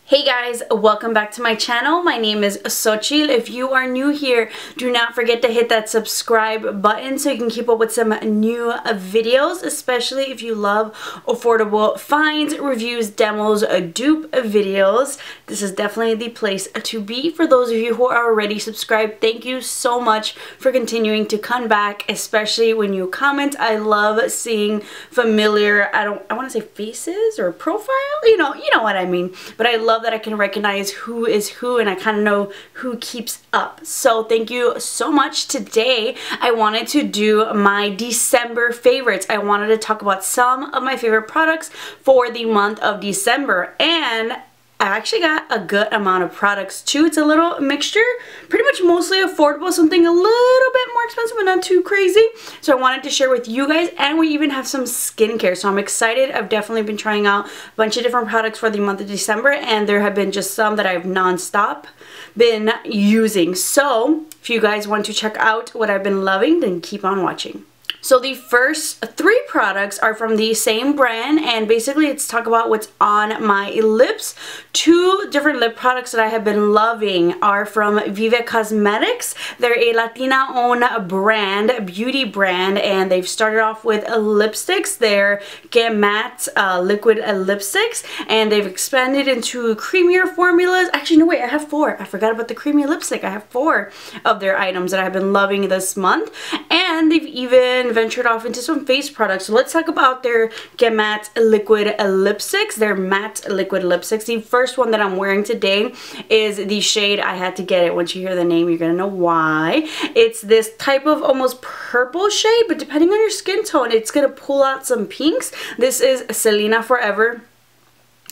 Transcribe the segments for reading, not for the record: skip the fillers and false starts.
Hey guys, welcome back to my channel. My name is Xochitl. If you are new here, do not forget to hit that subscribe button so you can keep up with some new videos, especially if you love affordable finds, reviews, demos, dupe videos. This is definitely the place to be. For those of you who are already subscribed, thank you so much for continuing to come back, especially when you comment. I love seeing familiar, I want to say faces or profile, you know what I mean, but I love that I can recognize who is who and I kind of know who keeps up. So thank you so much. Today I wanted to do my December favorites. I wanted to talk about some of my favorite products for the month of December, and I actually got a good amount of products too. It's a little mixture, pretty much mostly affordable, something a little bit more expensive but not too crazy. So I wanted to share with you guys, and we even have some skincare. So I'm excited. I've definitely been trying out a bunch of different products for the month of December, and there have been just some that I've non-stop been using. So if you guys want to check out what I've been loving, then keep on watching. So the first three products are from the same brand, and basically it's talk about what's on my lips. Two different lip products that I have been loving are from Vive Cosmetics. They're a Latina-owned brand, beauty brand, and they've started off with lipsticks. They're matte liquid lipsticks, and they've expanded into creamier formulas. Actually, no, wait, I have four. I forgot about the creamy lipstick. I have four of their items that I've been loving this month, and they've even ventured off into some face products. So let's talk about their matte liquid lipsticks. They're matte liquid lipsticks. The first one that I'm wearing today is the shade, I had to get it. Once you hear the name, you're gonna know why. It's this type of almost purple shade, but depending on your skin tone, it's gonna pull out some pinks. This is Selena Forever.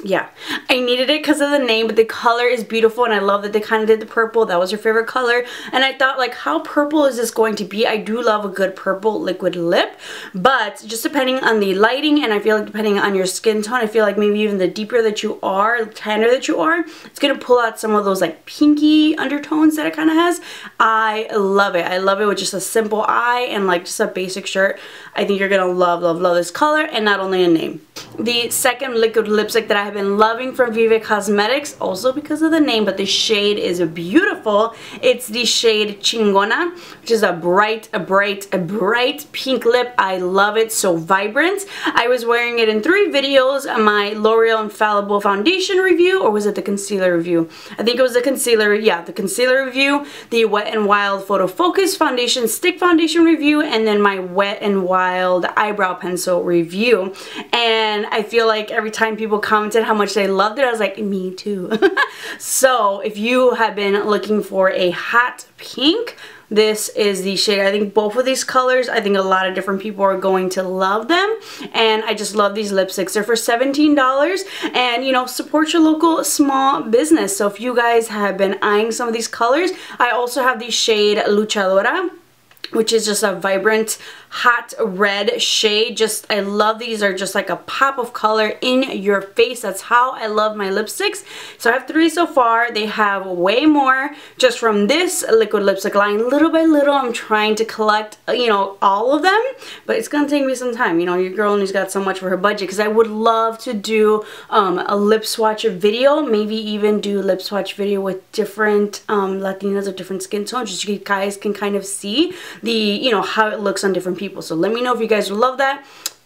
Yeah, I needed it because of the name, but the color is beautiful, and I love that they kind of did the purple. That was your favorite color, and I thought, like, how purple is this going to be? I do love a good purple liquid lip, but just depending on the lighting, and I feel like depending on your skin tone, I feel like maybe even the deeper that you are, the tanner that you are, it's gonna pull out some of those like pinky undertones that it kind of has. I love it. I love it with just a simple eye and like just a basic shirt. I think you're gonna love, love, love this color, and not only a name. The second liquid lipstick that I have been loving from Vive Cosmetics, also because of the name, but the shade is beautiful. It's the shade Chingona, which is a bright pink lip. I love it, so vibrant. I was wearing it in 3 videos, my L'Oreal Infallible foundation review, or was it the concealer review? I think it was the concealer, yeah, the concealer review, the Wet n Wild Photo Focus foundation stick foundation review, and then my Wet n Wild eyebrow pencil review. And I feel like every time people commented how much they loved it, I was like, me too. So if you have been looking for a hot pink, this is the shade. I think both of these colors, I think a lot of different people are going to love them, and I just love these lipsticks. They're for $17, and you know, support your local small business. So if you guys have been eyeing some of these colors, I also have the shade Luchadora, which is just a vibrant hot red shade. Just, I love these. Are just like a pop of color in your face. That's how I love my lipsticks. So I have 3 so far. They have way more just from this liquid lipstick line. Little by little, I'm trying to collect, you know, all of them, but it's gonna take me some time. You know, your girl only's got so much for her budget, because I would love to do a lip swatch video, maybe even do a lip swatch video with different Latinas of different skin tones, just so you guys can kind of see the, you know, how it looks on different people. So let me know if you guys would love that.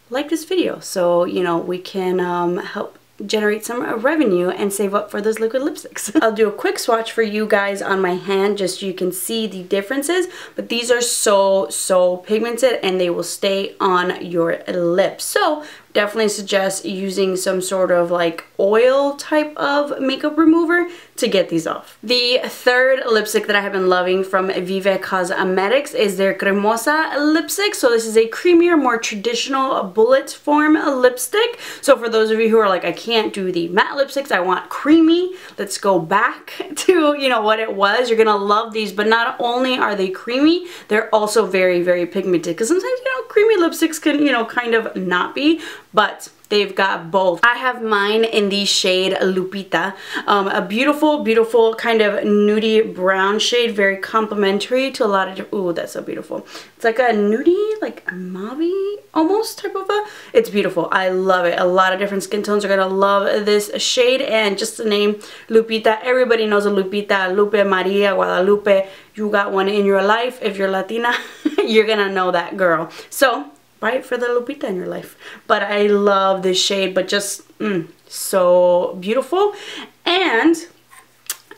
Like this video so, you know, we can help generate some revenue and save up for those liquid lipsticks. I'll do a quick swatch for you guys on my hand just so you can see the differences, but these are so pigmented and they will stay on your lips. So definitely suggest using some sort of like oil type of makeup remover to get these off. The third lipstick that I have been loving from Vive Cosmetics is their Cremosa lipstick. So this is a creamier, more traditional bullet form lipstick. So for those of you who are like, I can't do the matte lipsticks, I want creamy, let's go back to, you know, what it was. You're gonna love these, but not only are they creamy, they're also very pigmented, because sometimes, you know, creamy lipsticks can, you know, kind of not be, but they've got both. I have mine in the shade Lupita. A beautiful, beautiful kind of nudie brown shade, very complementary to a lot of different, ooh, that's so beautiful. It's like a nudie, like a mauve almost type of a, it's beautiful. I love it. A lot of different skin tones are gonna love this shade, and just the name Lupita, everybody knows a Lupita, Lupe, Maria, Guadalupe. You got one in your life. If you're Latina, you're gonna know that girl. So buy it for the Lupita in your life. But I love this shade, but just so beautiful. And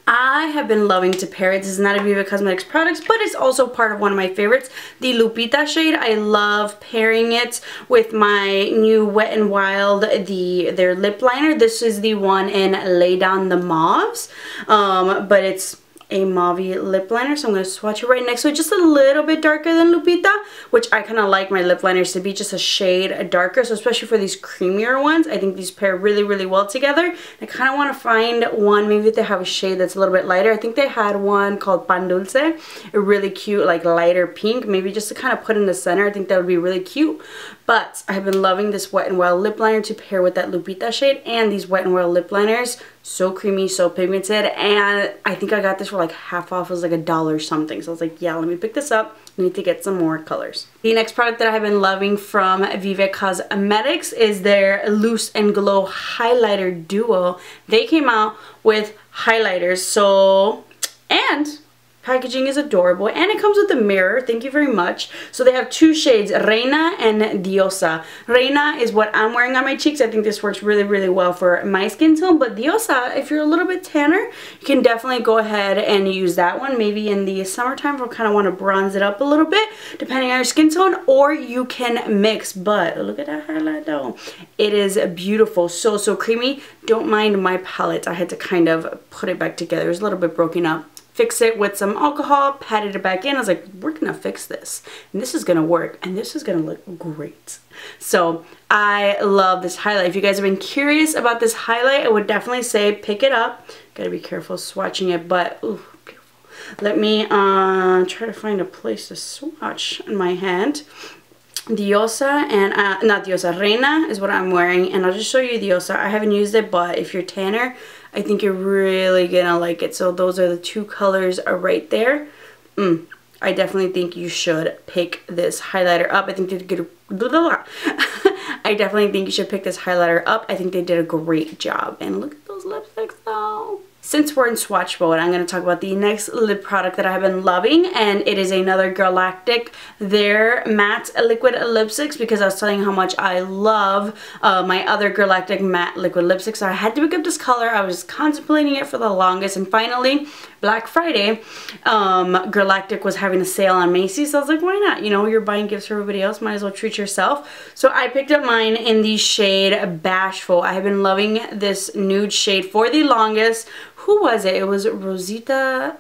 I have been loving to pair it. This is not a Vive Cosmetics products, but it's also part of one of my favorites. The Lupita shade, I love pairing it with my new Wet n Wild, their lip liner. This is the one in Lay Down the Mauves, but it's a mauve lip liner, so I'm going to swatch it right next to it. Just a little bit darker than Lupita, which I kind of like my lip liners to be just a shade darker, so especially for these creamier ones, I think these pair really, really well together. I kind of want to find one, maybe they have a shade that's a little bit lighter. I think they had one called Pan Dulce, a really cute, like lighter pink, maybe just to kind of put in the center. I think that would be really cute. But I have been loving this Wet n Wild lip liner to pair with that Lupita shade, and these Wet n Wild lip liners, so creamy, so pigmented, and I think I got this for like half off. It was like $1 something, so I was like, yeah, let me pick this up. I need to get some more colors. The next product that I have been loving from Vive Cosmetics is their Loose and Glow Highlighter Duo. They came out with highlighters, so, and packaging is adorable, and it comes with a mirror. Thank you very much. So they have two shades, Reina and Diosa. Reina is what I'm wearing on my cheeks. I think this works really, really well for my skin tone, but Diosa, if you're a little bit tanner, you can definitely go ahead and use that one. Maybe in the summertime, if you kind of want to bronze it up a little bit, depending on your skin tone, or you can mix. But look at that highlight though. It is beautiful, so, so creamy. Don't mind my palette. I had to kind of put it back together. It was a little bit broken up. Fix it with some alcohol, patted it back in. I was like, we're gonna fix this, and this is gonna work, and this is gonna look great. So I love this highlight. If you guys have been curious about this highlight, I would definitely say pick it up. Gotta be careful swatching it, but ooh, beautiful. Let me try to find a place to swatch on my hand. Diosa and not Diosa, Reina is what I'm wearing, and I'll just show you Diosa. I haven't used it, but if you're tanner, I think you're really gonna like it. So those are the two colors right there. I definitely think you should pick this highlighter up. I think they did a I definitely think you should pick this highlighter up. I think they did a great job. And look at those lipsticks though. Since we're in swatch mode, I'm going to talk about the next lip product that I have been loving, and it is another Galactic, their matte liquid lipsticks, because I was telling you how much I love my other Galactic matte liquid lipstick, so I had to pick up this color. I was contemplating it for the longest, and finally, Black Friday, Galactic was having a sale on Macy's, so I was like, why not? You know, you're buying gifts for everybody else, might as well treat yourself. So I picked up mine in the shade Bashful. I have been loving this nude shade for the longest. Who was it? It was Rosita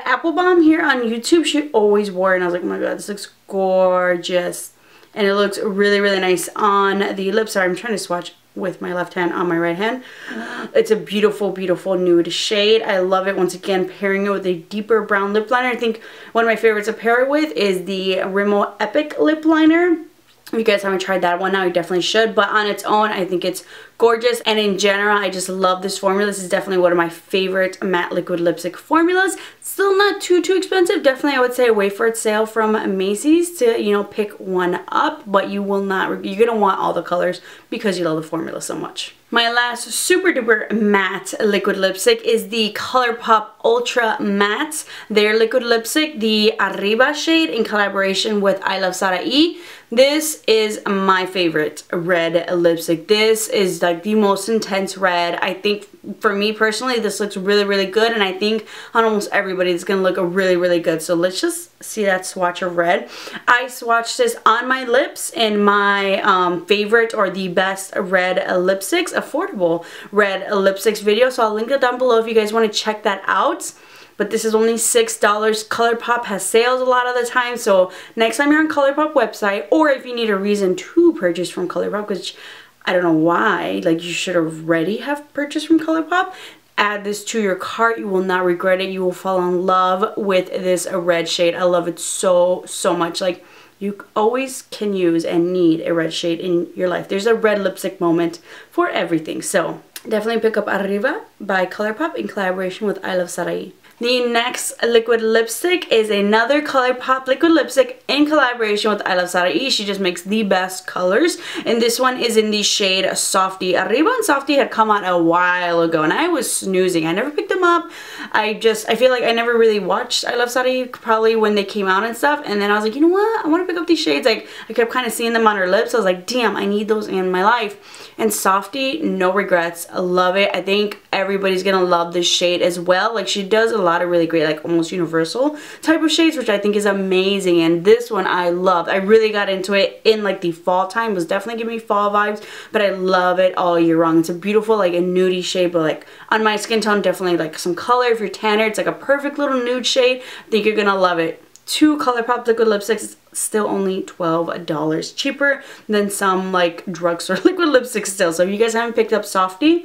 Applebaum here on YouTube. She always wore it, and I was like, oh my god, this looks gorgeous. And it looks really, really nice on the lips. Sorry, I'm trying to swatch with my left hand on my right hand. It's a beautiful, beautiful nude shade. I love it. Once again, pairing it with a deeper brown lip liner. I think one of my favorites to pair it with is the Rimmel Epic lip liner. If you guys haven't tried that one now, you definitely should. But on its own, I think it's gorgeous. And in general, I just love this formula. This is definitely one of my favorite matte liquid lipstick formulas. Still not too expensive. Definitely, I would say wait for its sale from Macy's to, you know, pick one up. But you will not, you're going to want all the colors because you love the formula so much. My last super duper matte liquid lipstick is the Colourpop Ultra Matte. Their liquid lipstick, the Arriba shade in collaboration with I Love Saraí. This is my favorite red lipstick. This is like the most intense red. I think for me personally, this looks really, really good, and I think on almost everybody it's gonna look really, really good. So let's just see that swatch of red. I swatched this on my lips in my favorite or the best red lipsticks, affordable red lipsticks video. So I'll link it down below if you guys want to check that out. But this is only $6. Colourpop has sales a lot of the time, so next time you're on Colourpop website, or if you need a reason to purchase from Colourpop, which I don't know why, like you should already have purchased from Colourpop, add this to your cart. You will not regret it. You will fall in love with this red shade. I love it so much. Like, you always can use and need a red shade in your life. There's a red lipstick moment for everything. So definitely pick up Arriba by Colourpop in collaboration with I Love Sarai. The next liquid lipstick is another Colourpop liquid lipstick in collaboration with I Love Sarai. She just makes the best colors, and this one is in the shade Softii. Arriba and Softii had come out a while ago, and I was snoozing. I never picked them up. I feel like I never really watched I Love Sarai, probably when they came out and stuff, and then I was like, you know what, I want to pick up these shades. Like, I kept kind of seeing them on her lips. I was like, damn, I need those in my life. And Softii, no regrets. I love it. I think everybody's gonna love this shade as well. Like, she does a lot of really great, like, almost universal type of shades, which I think is amazing. And this one I loved. I really got into it in like the fall time. It was definitely giving me fall vibes, but I love it all year long. It's a beautiful, like, a nudie shade, but like on my skin tone, definitely like some color. If you're tanner, it's like a perfect little nude shade. I think you're gonna love it. 2 Colourpop liquid lipsticks, still only $12 cheaper than some like drugstore liquid lipsticks still. So if you guys haven't picked up Softii,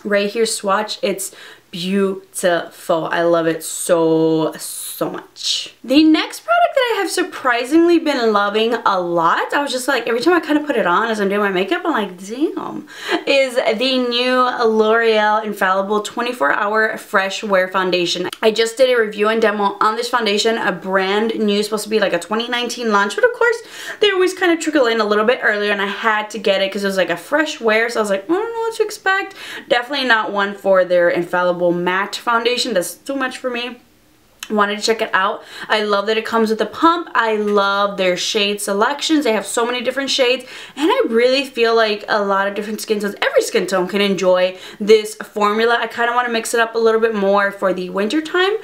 right here, swatch. It's beautiful. I love it so much. The next product that I have surprisingly been loving a lot, I was just like, every time I kind of put it on as I'm doing my makeup, I'm like, damn, is the new L'Oreal Infallible 24-Hour Fresh Wear Foundation. I just did a review and demo on this foundation, a brand new, supposed to be like a 2019 launch, but of course they always kind of trickle in a little bit earlier, and I had to get it because it was like a fresh wear, so I was like, I don't know what to expect. Definitely not one for their Infallible matte foundation. That's too much for me. Wanted to check it out. I love that it comes with a pump. I love their shade selections. They have so many different shades, and I really feel like a lot of different skin tones, every skin tone can enjoy this formula. I kind of want to mix it up a little bit more for the winter time,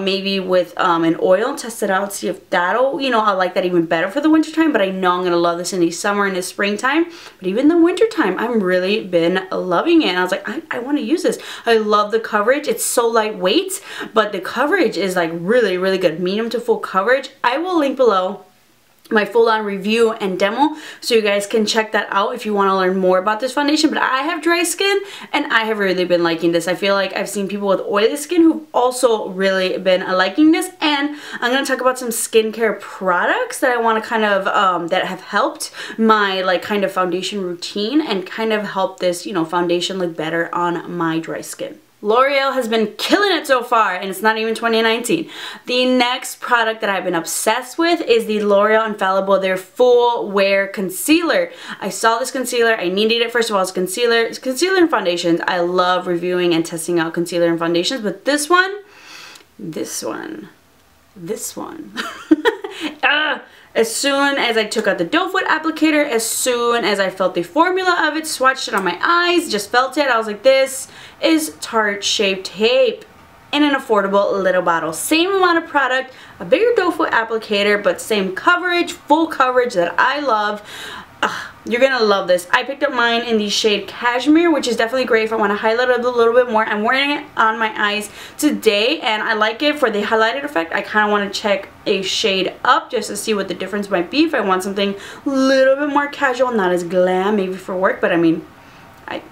maybe with an oil, test it out, see if that'll, you know, I like that even better for the winter time. But I know I'm gonna love this in the summer and the springtime, but even the winter time, I'm really been loving it. And I was like, I want to use this. I love the coverage. It's so lightweight, but the coverage is like really good, medium to full coverage. I will link below my full-on review and demo so you guys can check that out if you want to learn more about this foundation. But I have dry skin and I have really been liking this. I feel like I've seen people with oily skin who've also really been liking this. And I'm going to talk about some skincare products that I want to kind of that have helped my like kind of foundation routine and kind of help this, you know, foundation look better on my dry skin. L'Oreal has been killing it so far, and it's not even 2019. The next product that I've been obsessed with is the L'Oreal Infallible, their Full Wear Concealer. I saw this concealer, I needed it. First of all, it's concealer. It's concealer and foundations. I love reviewing and testing out concealer and foundations, but this one, as soon as I took out the doe foot applicator, as soon as I felt the formula of it, swatched it on my eyes, just felt it, I was like, this is Tarte Shape Tape in an affordable little bottle. Same amount of product, a bigger doe foot applicator, but same coverage, full coverage that I love. You're gonna love this. I picked up mine in the shade Cashmere, which is definitely great if I want to highlight it a little bit more. I'm wearing it on my eyes today, and I like it for the highlighted effect. I kind of want to check a shade up just to see what the difference might be if I want something a little bit more casual, not as glam, maybe for work. But I mean, I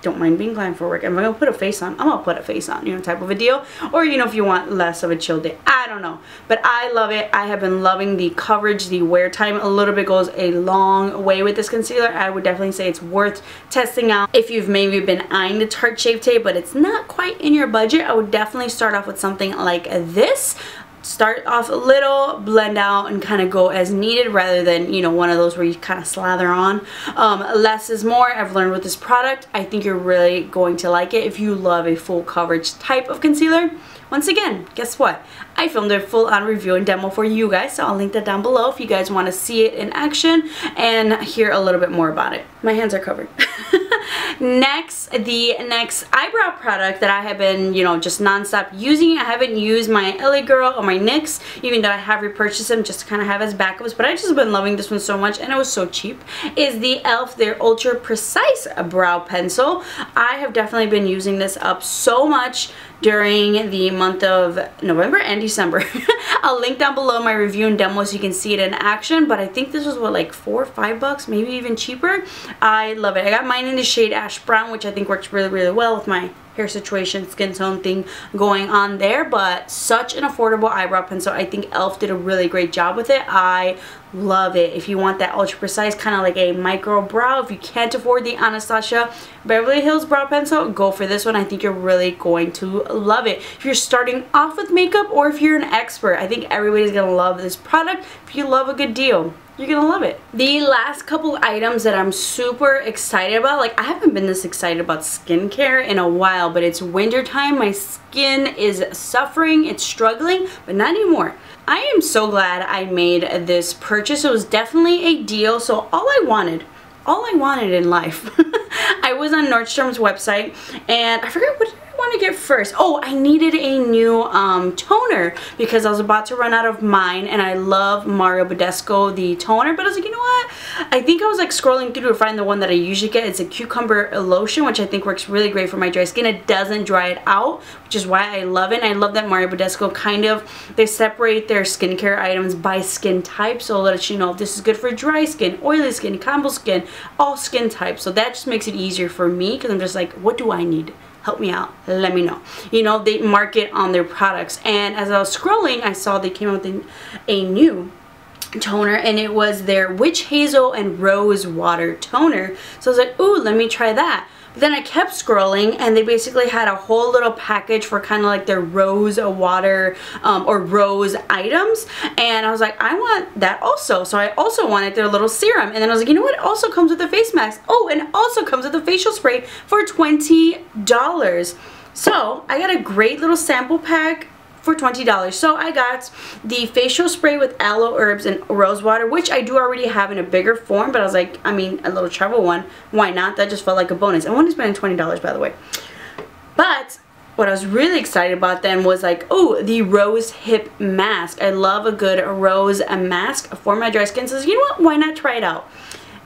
don't mind being glam for work. If I'm gonna put a face on, I'm gonna put a face on, you know, type of a deal. Or, you know, if you want less of a chill day, I don't know. But I love it. I have been loving the coverage, the wear time. A little bit goes a long way with this concealer. I would definitely say it's worth testing out. If you've maybe been eyeing the Tarte Shape Tape, but it's not quite in your budget, I would definitely start off with something like this. Start off a little, blend out, and kind of go as needed rather than, you know, one of those where you kind of slather on. Less is more. I've learned with this product. I think you're really going to like it if you love a full coverage type of concealer. Once again, guess what? I filmed a full-on review and demo for you guys, so I'll link that down below if you guys want to see it in action and hear a little bit more about it. My hands are covered. The next eyebrow product that I have been, you know, just non-stop using. I haven't used my LA Girl or my NYX, even though I have repurchased them just to kind of have as backups, but I just been loving this one so much, and it was so cheap, is the e.l.f. their Ultra Precise Brow Pencil. I have definitely been using this up so much during the month of November and December. I'll link down below my review and demo so you can see it in action, but I think this was what, like $4 or $5, maybe even cheaper. I love it. I got mine in the shade Ash Brown, which I think works really well with my hair situation, skin tone thing going on there, but such an affordable eyebrow pencil. I think e.l.f. did a really great job with it. I love it. If you want that ultra precise kind of like a micro brow, if you can't afford the Anastasia Beverly Hills brow pencil, go for this one. I think you're really going to love it. If you're starting off with makeup or if you're an expert, I think everybody's gonna love this product. If you love a good deal, you're gonna love it. The last couple items that I'm super excited about, like I haven't been this excited about skincare in a while, but it's winter time. My skin is suffering, it's struggling, but not anymore. I am so glad I made this purchase. It was definitely a deal. So all I wanted in life, I was on Nordstrom's website and I forgot what I want to get first. Oh, I needed a new toner because I was about to run out of mine, and I love Badescu the toner, but I was like, you know what, I think I was like scrolling through to find the one that I usually get. It's a cucumber lotion, which I think works really great for my dry skin. It doesn't dry it out, which is why I love it. And I love that Badescu kind of, they separate their skincare items by skin type, so it'll let you know if this is good for dry skin, oily skin, combo skin, all skin types. So that just makes it easier for me because I'm just like, what do I need? Help me out, let me know. You know, they market on their products, and as I was scrolling, I saw they came out with a new toner, and it was their Witch Hazel and Rosewater toner. So I was like, ooh, let me try that. But then I kept scrolling, and they basically had a whole little package for kind of like their rose water or rose items, and I was like, I want that also. So I also wanted their little serum, and then I was like, you know what, it also comes with a face mask. Oh, and it also comes with a facial spray for $20. So I got a great little sample pack for $20. So I got the facial spray with aloe herbs and rose water, which I do already have in a bigger form, but I was like, I mean, a little travel one, why not? That just felt like a bonus. I wanted to spend $20, by the way. But what I was really excited about then was like, oh, the rose hip mask. I love a good rose mask for my dry skin. So you know what, why not try it out?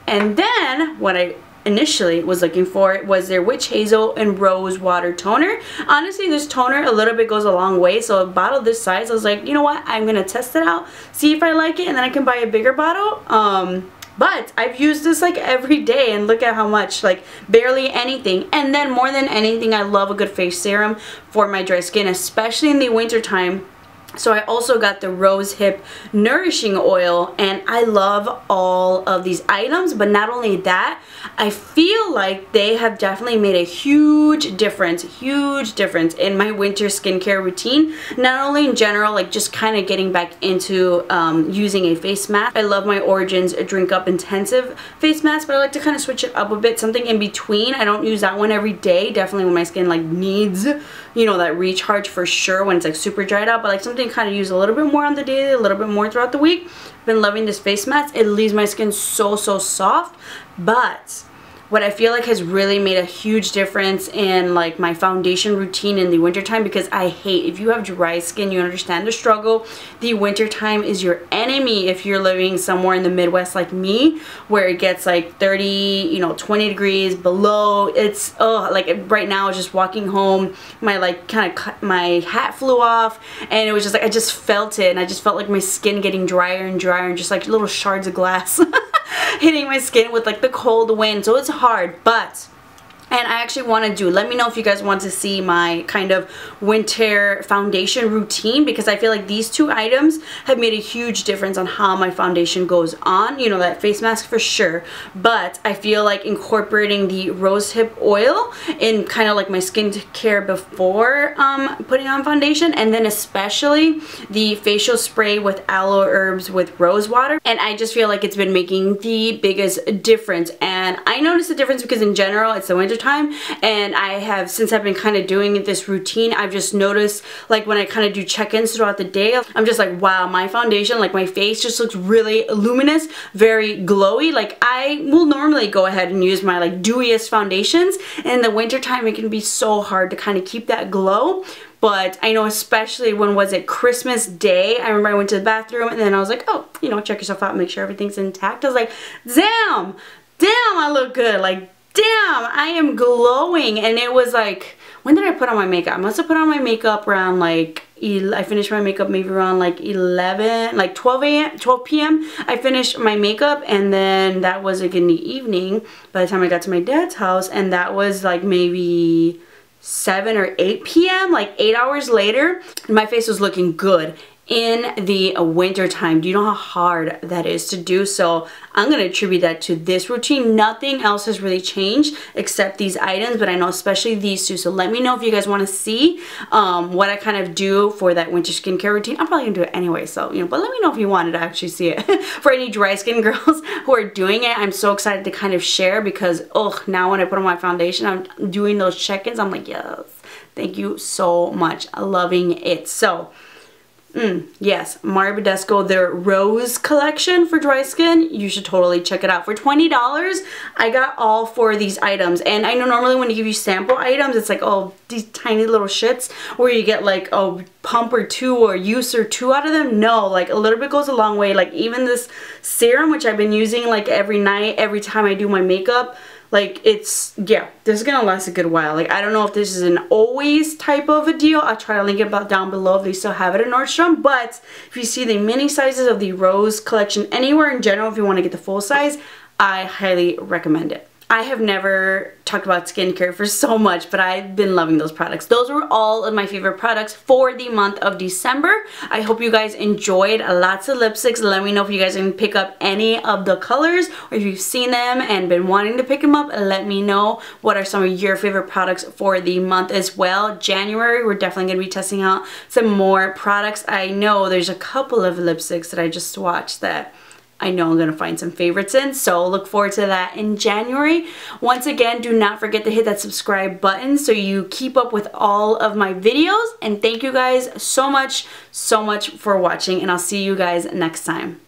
And then what I initially was looking for was their Witch Hazel and Rose Water toner. Honestly, this toner a little bit goes a long way, so a bottle this size, I was like, you know what, I'm gonna test it out, see if I like it, and then I can buy a bigger bottle. But I've used this like every day, and look at how much, like barely anything. And then more than anything, I love a good face serum for my dry skin, especially in the winter time. So I also got the Rose Hip Nourishing Oil, and I love all of these items. But not only that, I feel like they have definitely made a huge difference in my winter skincare routine. Not only in general, like just kind of getting back into using a face mask. I love my Origins Drink Up Intensive face mask, but I like to kind of switch it up a bit, something in between. I don't use that one every day, definitely when my skin like needs, you know, that recharge for sure when it's like super dried out, but like something kind of use a little bit more on the daily, a little bit more throughout the week. I've been loving this face mask. It leaves my skin so soft. But what I feel like has really made a huge difference in like my foundation routine in the wintertime, because I hate, if you have dry skin, you understand the struggle. The wintertime is your enemy if you're living somewhere in the Midwest like me, where it gets like 30, you know, 20 degrees below. It's, oh, like right now I was just walking home, my like kind of my hat flew off, and it was just like, I just felt it, and I just felt like my skin getting drier and drier, and just like little shards of glass hitting my skin with like the cold wind. So it's hard, but and I actually want to do, let me know if you guys want to see my kind of winter foundation routine, because I feel like these two items have made a huge difference on how my foundation goes on. You know, that face mask for sure, but I feel like incorporating the rose hip oil in kind of like my skincare before putting on foundation, and then especially the facial spray with aloe herbs with rose water, and I just feel like it's been making the biggest difference. And I noticed the difference because in general it's the winter time, and I have, since I've been kind of doing this routine, I've just noticed like when I kind of do check-ins throughout the day, I'm just like, wow, my foundation, like my face just looks really luminous, very glowy. Like I will normally go ahead and use my like dewiest foundations, and in the winter time it can be so hard to kind of keep that glow. But I know especially when was it Christmas Day, I remember I went to the bathroom and then I was like, oh, you know, check yourself out, make sure everything's intact. I was like, damn, I look good. Like, damn, I am glowing. And it was like, when did I put on my makeup? I must have put on my makeup around like, I finished my makeup maybe around like 12 p.m. I finished my makeup, and then that was like in the evening by the time I got to my dad's house, and that was like maybe 7 or 8 p.m., like 8 hours later, my face was looking good in the winter time. Do you know how hard that is to do? So I'm going to attribute that to this routine. Nothing else has really changed except these items, but I know especially these two. So let me know if you guys want to see what I kind of do for that winter skincare routine. I'm probably going to do it anyway, so, you know, but let me know if you wanted to actually see it. For any dry skin girls who are doing it, I'm so excited to kind of share because, oh, now when I put on my foundation, I'm doing those check-ins. I'm like, yes, thank you so much. I'm loving it. So, yes, Badescu, their Rose collection for dry skin, you should totally check it out. For $20, I got all 4 of these items. And I know normally when they give you sample items, it's like, oh, these tiny little shits where you get like a pump or 2 or use or 2 out of them. No, like a little bit goes a long way. Like even this serum, which I've been using like every night, every time I do my makeup, like it's, yeah, this is gonna last a good while. Like I don't know if this is an always type of a deal. I'll try to link it down below if they still have it in Nordstrom. But if you see the mini sizes of the Rose collection anywhere in general, if you want to get the full size, I highly recommend it. I have never talked about skincare for so much, but I've been loving those products. Those were all of my favorite products for the month of December. I hope you guys enjoyed lots of lipsticks. Let me know if you guys can pick up any of the colors or if you've seen them and been wanting to pick them up. Let me know what are some of your favorite products for the month as well. January, we're definitely going to be testing out some more products. I know there's a couple of lipsticks that I just swatched that I know I'm going to find some favorites in, so look forward to that in January. Once again, do not forget to hit that subscribe button so you keep up with all of my videos, and thank you guys so much for watching, and I'll see you guys next time.